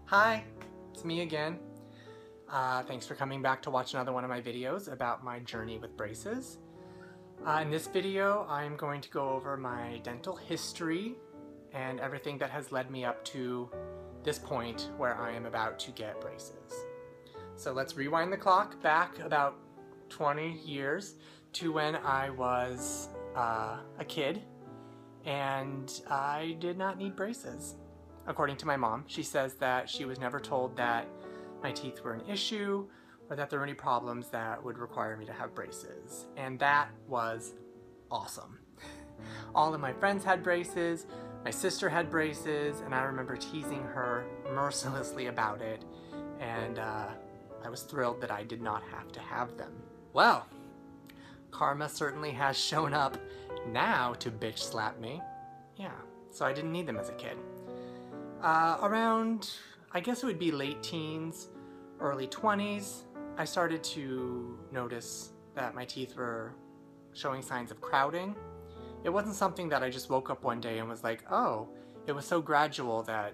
Hi, it's me again. Thanks for coming back to watch another one of my videos about my journey with braces. In this video, I'm going to go over my dental history and everything that has led me up to this point where I am about to get braces. So let's rewind the clock back about 20 years to when I was a kid and I did not need braces. According to my mom, she says that she was never told that my teeth were an issue or that there were any problems that would require me to have braces. And that was awesome. All of my friends had braces, my sister had braces, and I remember teasing her mercilessly about it. And I was thrilled that I did not have to have them. Well, karma certainly has shown up now to bitch slap me. Yeah, so I didn't need them as a kid. Around, I guess it would be late teens, early 20s, I started to notice that my teeth were showing signs of crowding. It wasn't something that I just woke up one day and was like, oh, it was so gradual that,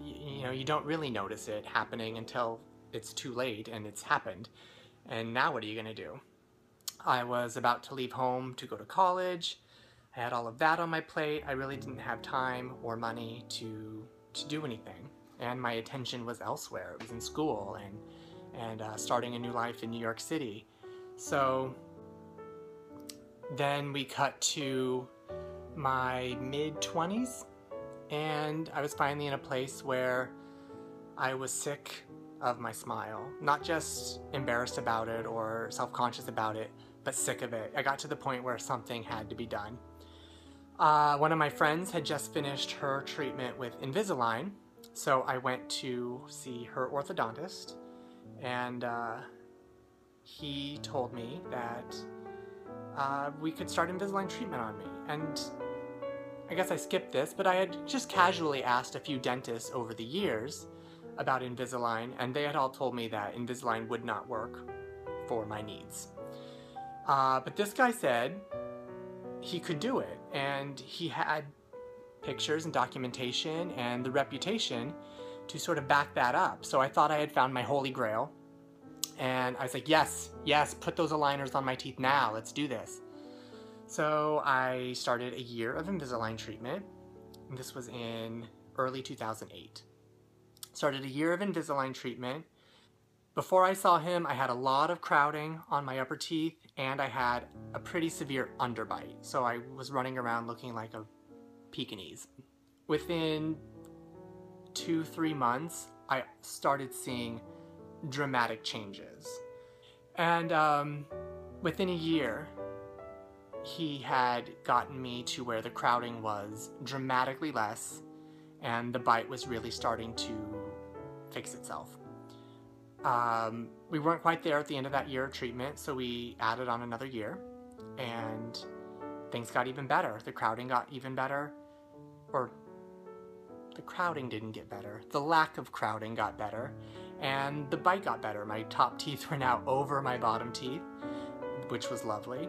you don't really notice it happening until it's too late and it's happened. And now what are you gonna do? I was about to leave home to go to college. I had all of that on my plate. I really didn't have time or money to do anything. And my attention was elsewhere. It was in school and starting a new life in New York City. So then we cut to my mid-20s and I was finally in a place where I was sick of my smile. Not just embarrassed about it or self-conscious about it, but sick of it. I got to the point where something had to be done. One of my friends had just finished her treatment with Invisalign, so I went to see her orthodontist, and he told me that we could start Invisalign treatment on me. And I guess I skipped this, but I had just casually asked a few dentists over the years about Invisalign, and they had all told me that Invisalign would not work for my needs. But this guy said he could do it, and he had pictures and documentation and the reputation to sort of back that up. So I thought I had found my holy grail, and I was like, yes, put those aligners on my teeth now, let's do this. So I started a year of Invisalign treatment, and this was in early 2008. Started a year of Invisalign treatment. Before I saw him, I had a lot of crowding on my upper teeth and I had a pretty severe underbite. So I was running around looking like a Pekingese. Within 2-3 months, I started seeing dramatic changes. And within a year, he had gotten me to where the crowding was dramatically less and the bite was really starting to fix itself. We weren't quite there at the end of that year of treatment, so we added on another year, and things got even better. The crowding got even better, or the crowding didn't get better. The lack of crowding got better, and the bite got better. My top teeth were now over my bottom teeth, which was lovely.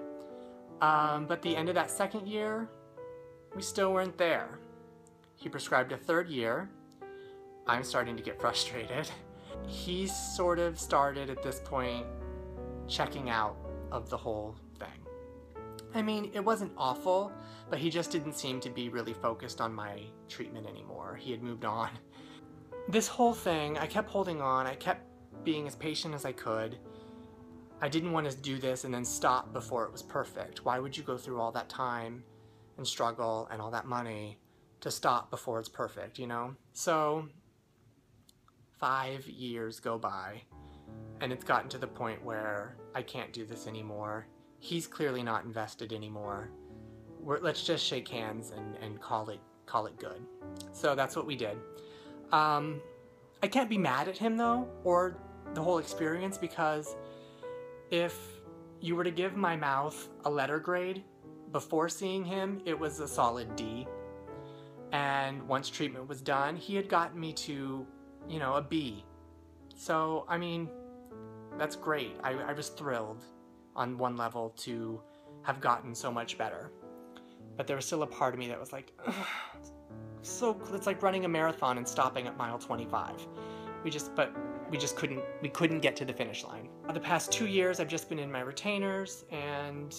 But the end of that second year, we still weren't there. He prescribed a third year. I'm starting to get frustrated. He sort of started at this point checking out of the whole thing. I mean, it wasn't awful, but he just didn't seem to be really focused on my treatment anymore. He had moved on. This whole thing, I kept holding on. I kept being as patient as I could. I didn't want to do this and then stop before it was perfect. Why would you go through all that time and struggle and all that money to stop before it's perfect, you know? So 5 years go by, and it's gotten to the point where I can't do this anymore. He's clearly not invested anymore. Let's just shake hands and call it good. So that's what we did. I can't be mad at him though, or the whole experience, because if you were to give my mouth a letter grade before seeing him, it was a solid D. And once treatment was done, he had gotten me to, a B. So, I mean, that's great. I was thrilled on one level to have gotten so much better. But there was still a part of me that was like, it's like running a marathon and stopping at mile 25. We just couldn't get to the finish line. The past 2 years, I've just been in my retainers and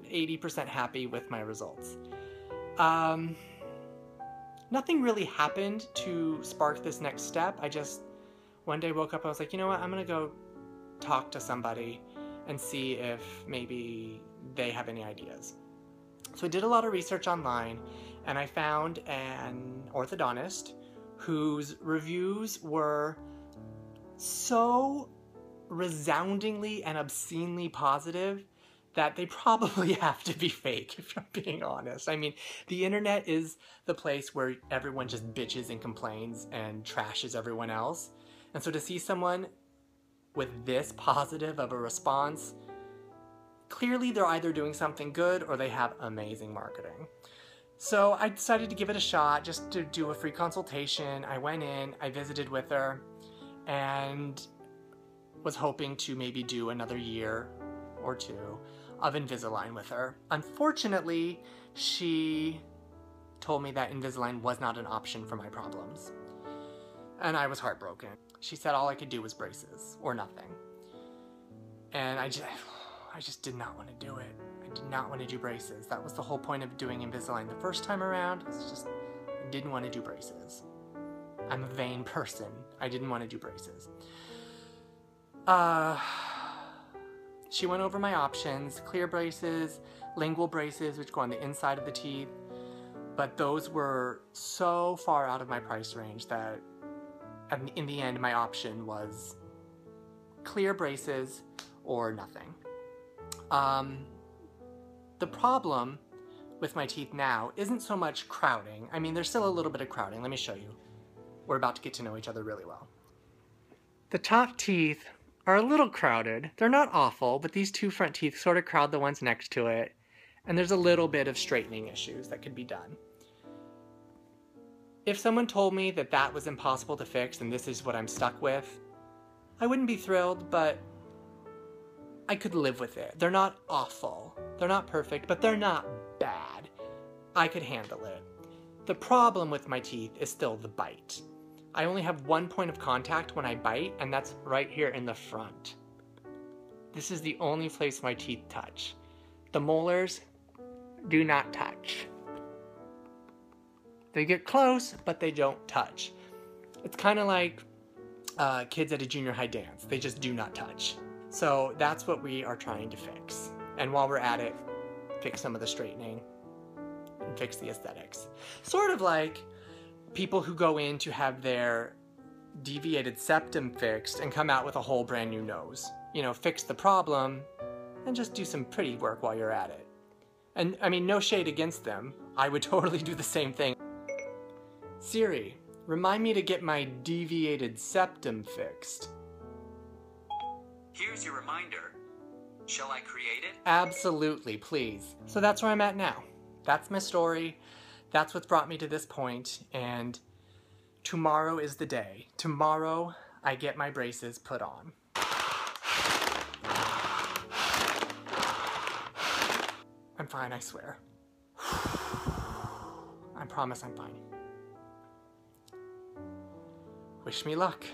80% happy with my results. Nothing really happened to spark this next step. I just, one day woke up, I was like, you know what, I'm gonna go talk to somebody and see if maybe they have any ideas. So I did a lot of research online, and I found an orthodontist whose reviews were so resoundingly and obscenely positive that they probably have to be fake, if I'm being honest. I mean, the internet is the place where everyone just bitches and complains and trashes everyone else. And so to see someone with this positive of a response, clearly they're either doing something good or they have amazing marketing. So I decided to give it a shot, just to do a free consultation. I went in, I visited with her, and was hoping to maybe do another year or two of Invisalign with her. Unfortunately, she told me that Invisalign was not an option for my problems. And I was heartbroken. She said all I could do was braces, or nothing. And I just did not want to do it. I did not want to do braces. That was the whole point of doing Invisalign the first time around. It's just, I didn't want to do braces. I'm a vain person. I didn't want to do braces. She went over my options: clear braces, lingual braces, which go on the inside of the teeth. But those were so far out of my price range that in the end, my option was clear braces or nothing. The problem with my teeth now isn't so much crowding. I mean, there's still a little bit of crowding. Let me show you. We're about to get to know each other really well. The top teeth are a little crowded. They're not awful, but these two front teeth sort of crowd the ones next to it, and there's a little bit of straightening issues that could be done. If someone told me that that was impossible to fix and this is what I'm stuck with, I wouldn't be thrilled, but I could live with it. They're not awful. They're not perfect, but they're not bad. I could handle it. The problem with my teeth is still the bite. I only have one point of contact when I bite, and that's right here in the front. This is the only place my teeth touch. The molars do not touch. They get close, but they don't touch. It's kind of like kids at a junior high dance. They just do not touch. So that's what we are trying to fix. And while we're at it, fix some of the straightening and fix the aesthetics. Sort of like people who go in to have their deviated septum fixed and come out with a whole brand new nose. You know, fix the problem and just do some pretty work while you're at it. And I mean, no shade against them. I would totally do the same thing. Siri, remind me to get my deviated septum fixed. Here's your reminder. Shall I create it? Absolutely, please. So that's where I'm at now. That's my story. That's what's brought me to this point, and tomorrow is the day. Tomorrow, I get my braces put on. I'm fine, I swear. I promise I'm fine. Wish me luck.